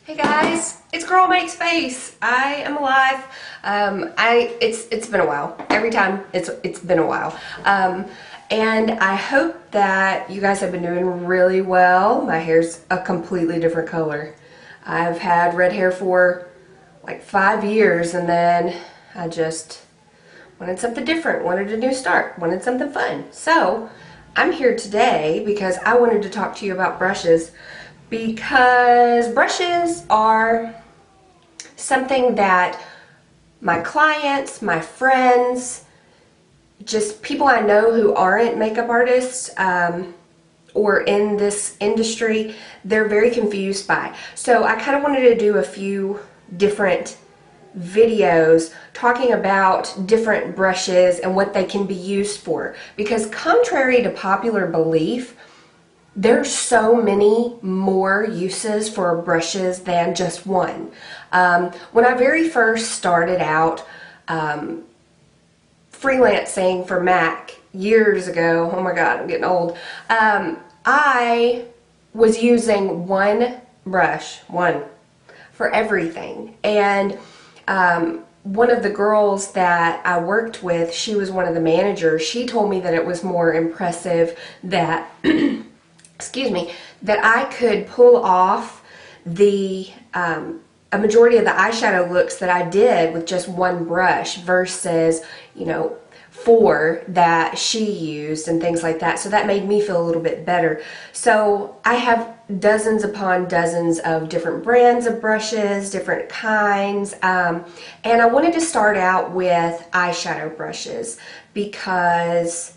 Hey guys, it's Girl Makes Face. I am alive. It's been a while. Every time it's been a while. And I hope that you guys have been doing really well. My hair's a completely different color. I've had red hair for like 5 years, and then I just wanted something different, wanted a new start, wanted something fun. So I'm here today because I wanted to talk to you about brushes, because brushes are something that my clients, my friends, just people I know who aren't makeup artists or in this industry, they're very confused by. So I kind of wanted to do a few different videos talking about different brushes and what they can be used for, because contrary to popular belief, there's so many more uses for brushes than just one. When I very first started out freelancing for MAC years ago, oh my god, I'm getting old, I was using one brush, for everything. And one of the girls that I worked with, she was one of the managers, she told me that it was more impressive that excuse me, that I could pull off a majority of the eyeshadow looks that I did with just one brush versus, you know, 4 that she used and things like that. So that made me feel a little bit better. So I have dozens upon dozens of different brands of brushes, different kinds, and I wanted to start out with eyeshadow brushes because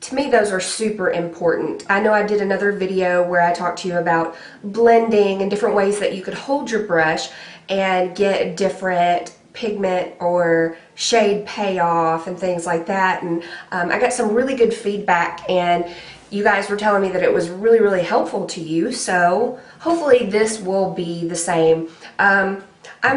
to me, those are super important. I know I did another video where I talked to you about blending and different ways that you could hold your brush and get different pigment or shade payoff and things like that. And I got some really good feedback, and you guys were telling me that it was really, really helpful to you. So hopefully this will be the same. I'm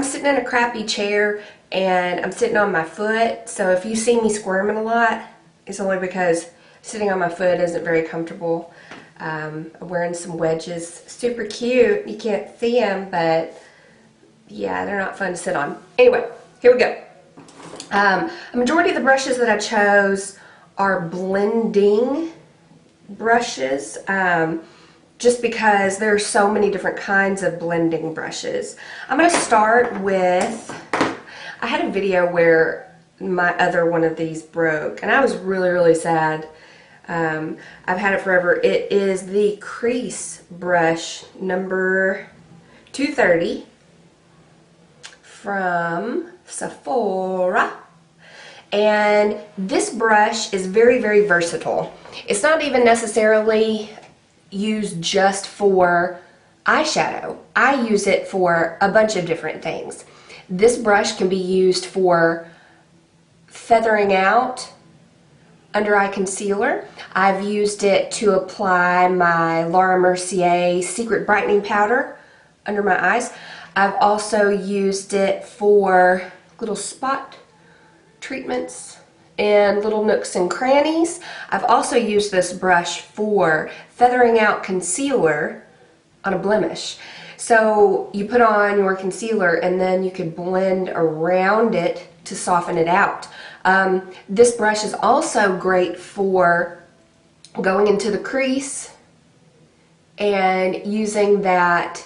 sitting in a crappy chair and I'm sitting on my foot. So if you see me squirming a lot, it's only because sitting on my foot isn't very comfortable. I'm wearing some wedges, super cute. You can't see them, but yeah, they're not fun to sit on. Anyway, here we go. A majority of the brushes that I chose are blending brushes, just because there are so many different kinds of blending brushes. I'm going to start with, I had a video where my other one of these broke, and I was really, really sad. I've had it forever. It is the crease brush number 230 from Sephora. And this brush is very, very versatile. It's not even necessarily used just for eyeshadow. I use it for a bunch of different things. This brush can be used for feathering out under eye concealer. I've used it to apply my Laura Mercier Secret Brightening Powder under my eyes. I've also used it for little spot treatments and little nooks and crannies. I've also used this brush for feathering out concealer on a blemish. So you put on your concealer and then you could blend around it to soften it out. This brush is also great for going into the crease and using that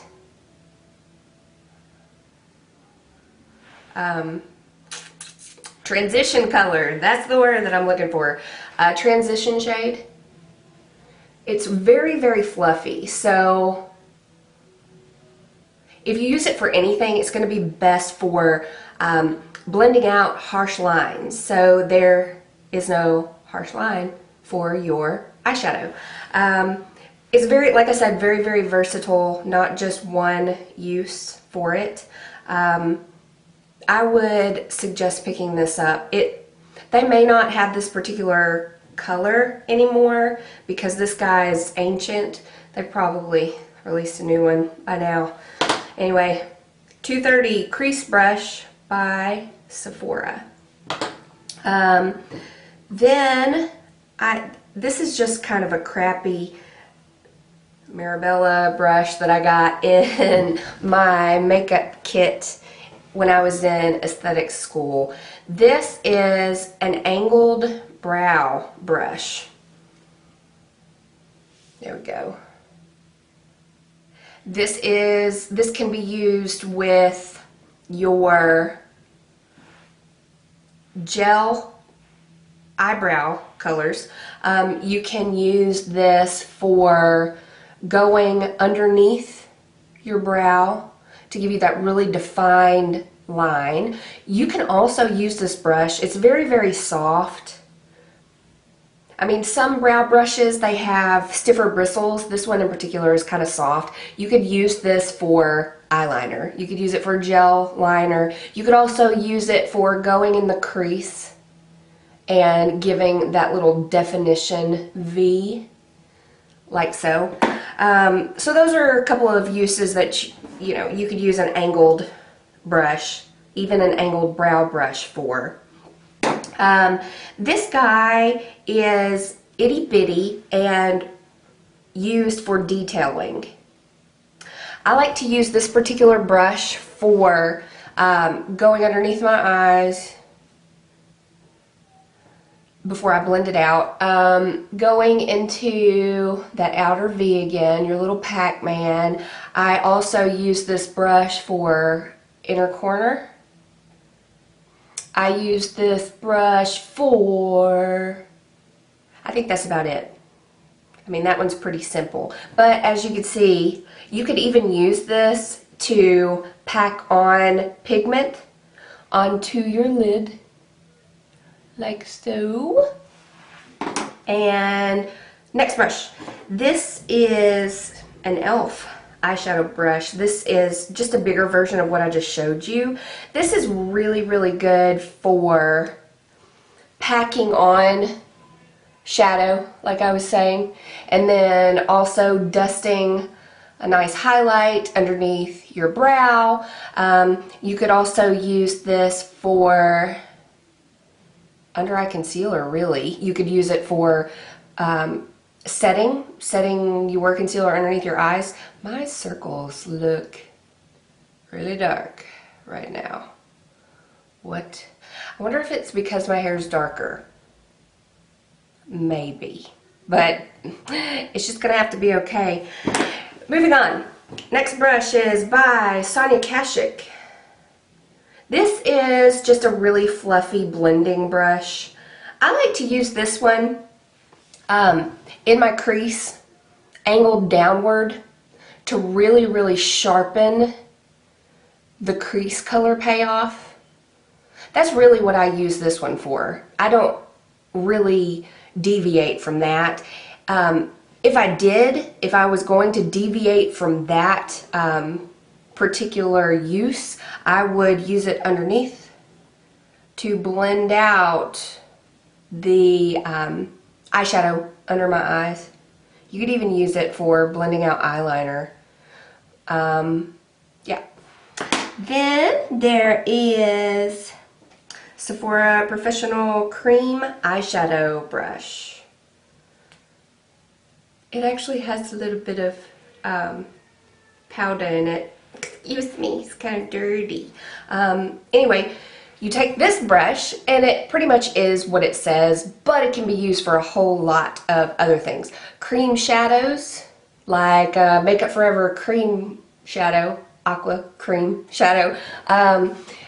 transition color. That's the word that I'm looking for. Transition shade. It's very, very fluffy. So if you use it for anything, it's going to be best for blending out harsh lines. So there is no harsh line for your eyeshadow. It's very, like I said, very, very versatile, not just one use for it. I would suggest picking this up. They may not have this particular color anymore because this guy is ancient. They probably released a new one by now. Anyway, 230 crease brush by Sephora. Then this is just kind of a crappy Mirabella brush that I got in my makeup kit when I was in aesthetics school. This is an angled brow brush. There we go. This can be used with your gel eyebrow colors. You can use this for going underneath your brow to give you that really defined line. You can also use this brush. It's very, very soft. I mean, some brow brushes, they have stiffer bristles. This one in particular is kind of soft. You could use this for eyeliner. You could use it for gel liner. You could also use it for going in the crease and giving that little definition V, like so. So those are a couple of uses that you could use an angled brush, even an angled brow brush for. This guy is itty bitty and used for detailing. I like to use this particular brush for going underneath my eyes before I blend it out, going into that outer V again, your little Pac-Man. I also use this brush for inner corner. I use this brush for, I think that's about it. I mean, that one's pretty simple. But as you can see, you could even use this to pack on pigment onto your lid, like so. And next brush. This is an e.l.f. eyeshadow brush. This is just a bigger version of what I just showed you. This is really, really good for packing on shadow, like I was saying, and then also dusting a nice highlight underneath your brow. You could also use this for under eye concealer, really. You could use it for setting your concealer underneath your eyes. My circles look really dark right now. What? I wonder if it's because my hair is darker. Maybe. But it's just gonna have to be okay. Moving on. Next brush is by Sonia Kashuk. This is just a really fluffy blending brush. I like to use this one in my crease, angled downward, to really, really sharpen the crease color payoff. That's really what I use this one for. I don't really deviate from that. If I was going to deviate from that particular use, I would use it underneath to blend out the eyeshadow under my eyes. You could even use it for blending out eyeliner. Yeah. Then there is Sephora Professional Cream Eyeshadow Brush. It actually has a little bit of powder in it. Excuse me, it's kind of dirty. Anyway, you take this brush, and it pretty much is what it says, but it can be used for a whole lot of other things. Cream shadows, like Makeup Forever Cream Shadow, Aqua Cream Shadow.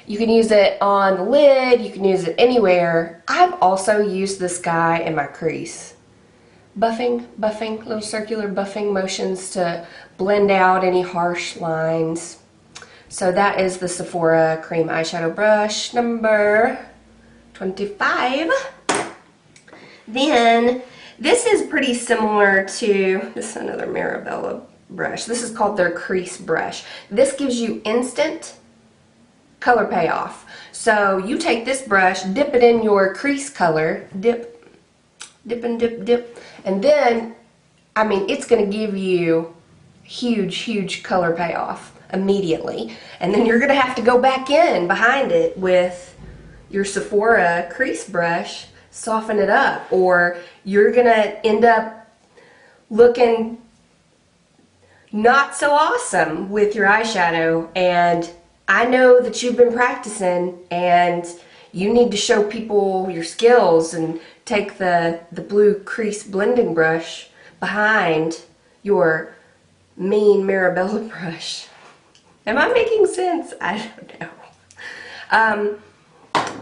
You can use it on the lid, you can use it anywhere. I've also used this guy in my crease. Buffing, little circular buffing motions to blend out any harsh lines. So that is the Sephora Cream Eyeshadow Brush number 25. Then this is pretty similar to, this is another Mirabella brush. This is called their crease brush. This gives you instant color payoff. So you take this brush, dip it in your crease color, dip, and dip, and then, I mean, it's going to give you huge color payoff immediately. And then you're going to have to go back in behind it with your Sephora crease brush, soften it up, or you're going to end up looking not so awesome with your eyeshadow, and I know that you've been practicing and you need to show people your skills and take the blue crease blending brush behind your mean Mirabella brush. Am I making sense? I don't know.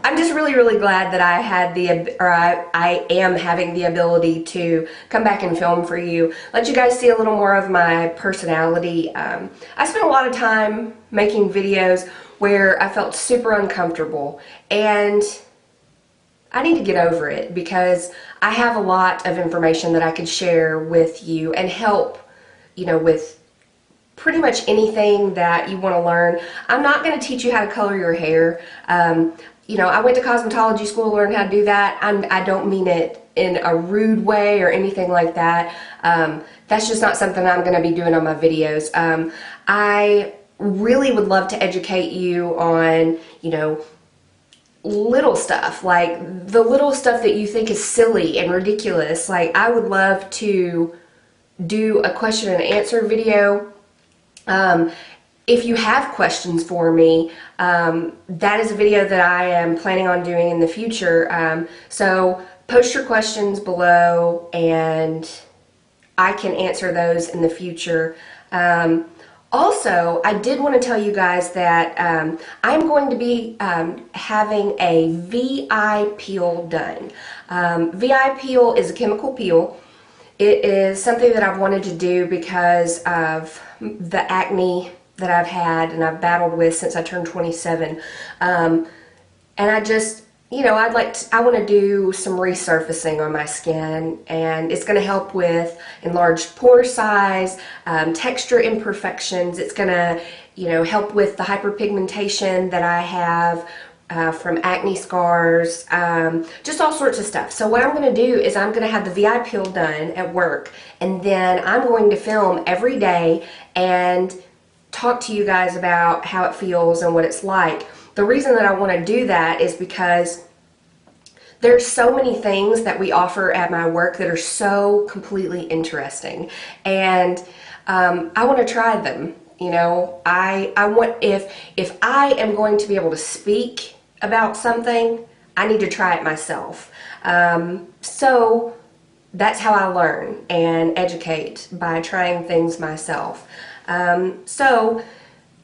I'm just really glad that I had I am having the ability to come back and film for you, let you guys see a little more of my personality. I spent a lot of time making videos where I felt super uncomfortable, and I need to get over it because I have a lot of information that I could share with you and help, you know, with pretty much anything that you want to learn. I'm not going to teach you how to color your hair. You know, I went to cosmetology school to learn how to do that. I don't mean it in a rude way or anything like that. That's just not something I'm going to be doing on my videos. I really would love to educate you on, you know, little stuff, like the little stuff that you think is silly and ridiculous. Like, I would love to do a question and answer video. If you have questions for me, that is a video that I am planning on doing in the future. So post your questions below and I can answer those in the future. Also, I did want to tell you guys that I'm going to be having a VI peel done. VI peel is a chemical peel. It is something that I've wanted to do because of the acne that I've had and I've battled with since I turned 27. And I just, you know, I want to do some resurfacing on my skin, and it's going to help with enlarged pore size, texture imperfections. It's going to, you know, help with the hyperpigmentation that I have from acne scars, just all sorts of stuff. So what I'm going to do is I'm going to have the VI peel done at work, and then I'm going to film every day and talk to you guys about how it feels and what it's like. The reason that I want to do that is because there's so many things that we offer at my work that are so completely interesting, and I want to try them. You know, I want, if I am going to be able to speak about something, I need to try it myself. So that's how I learn and educate, by trying things myself. So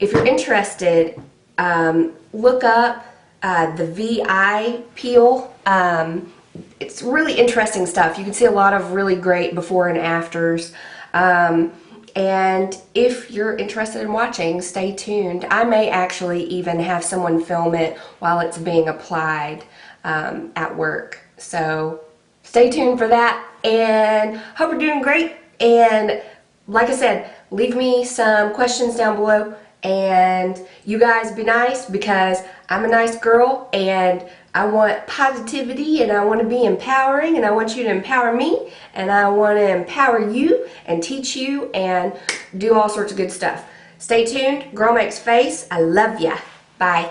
if you're interested, look up the VI peel. It's really interesting stuff. You can see a lot of really great before and afters. And if you're interested in watching, stay tuned. I may actually even have someone film it while it's being applied at work. So stay tuned for that, and hope you're doing great. And like I said, leave me some questions down below, and you guys be nice, because I'm a nice girl and I want positivity and I want to be empowering, and I want you to empower me, and I want to empower you and teach you and do all sorts of good stuff. Stay tuned. Girl Makes Face. I love ya. Bye.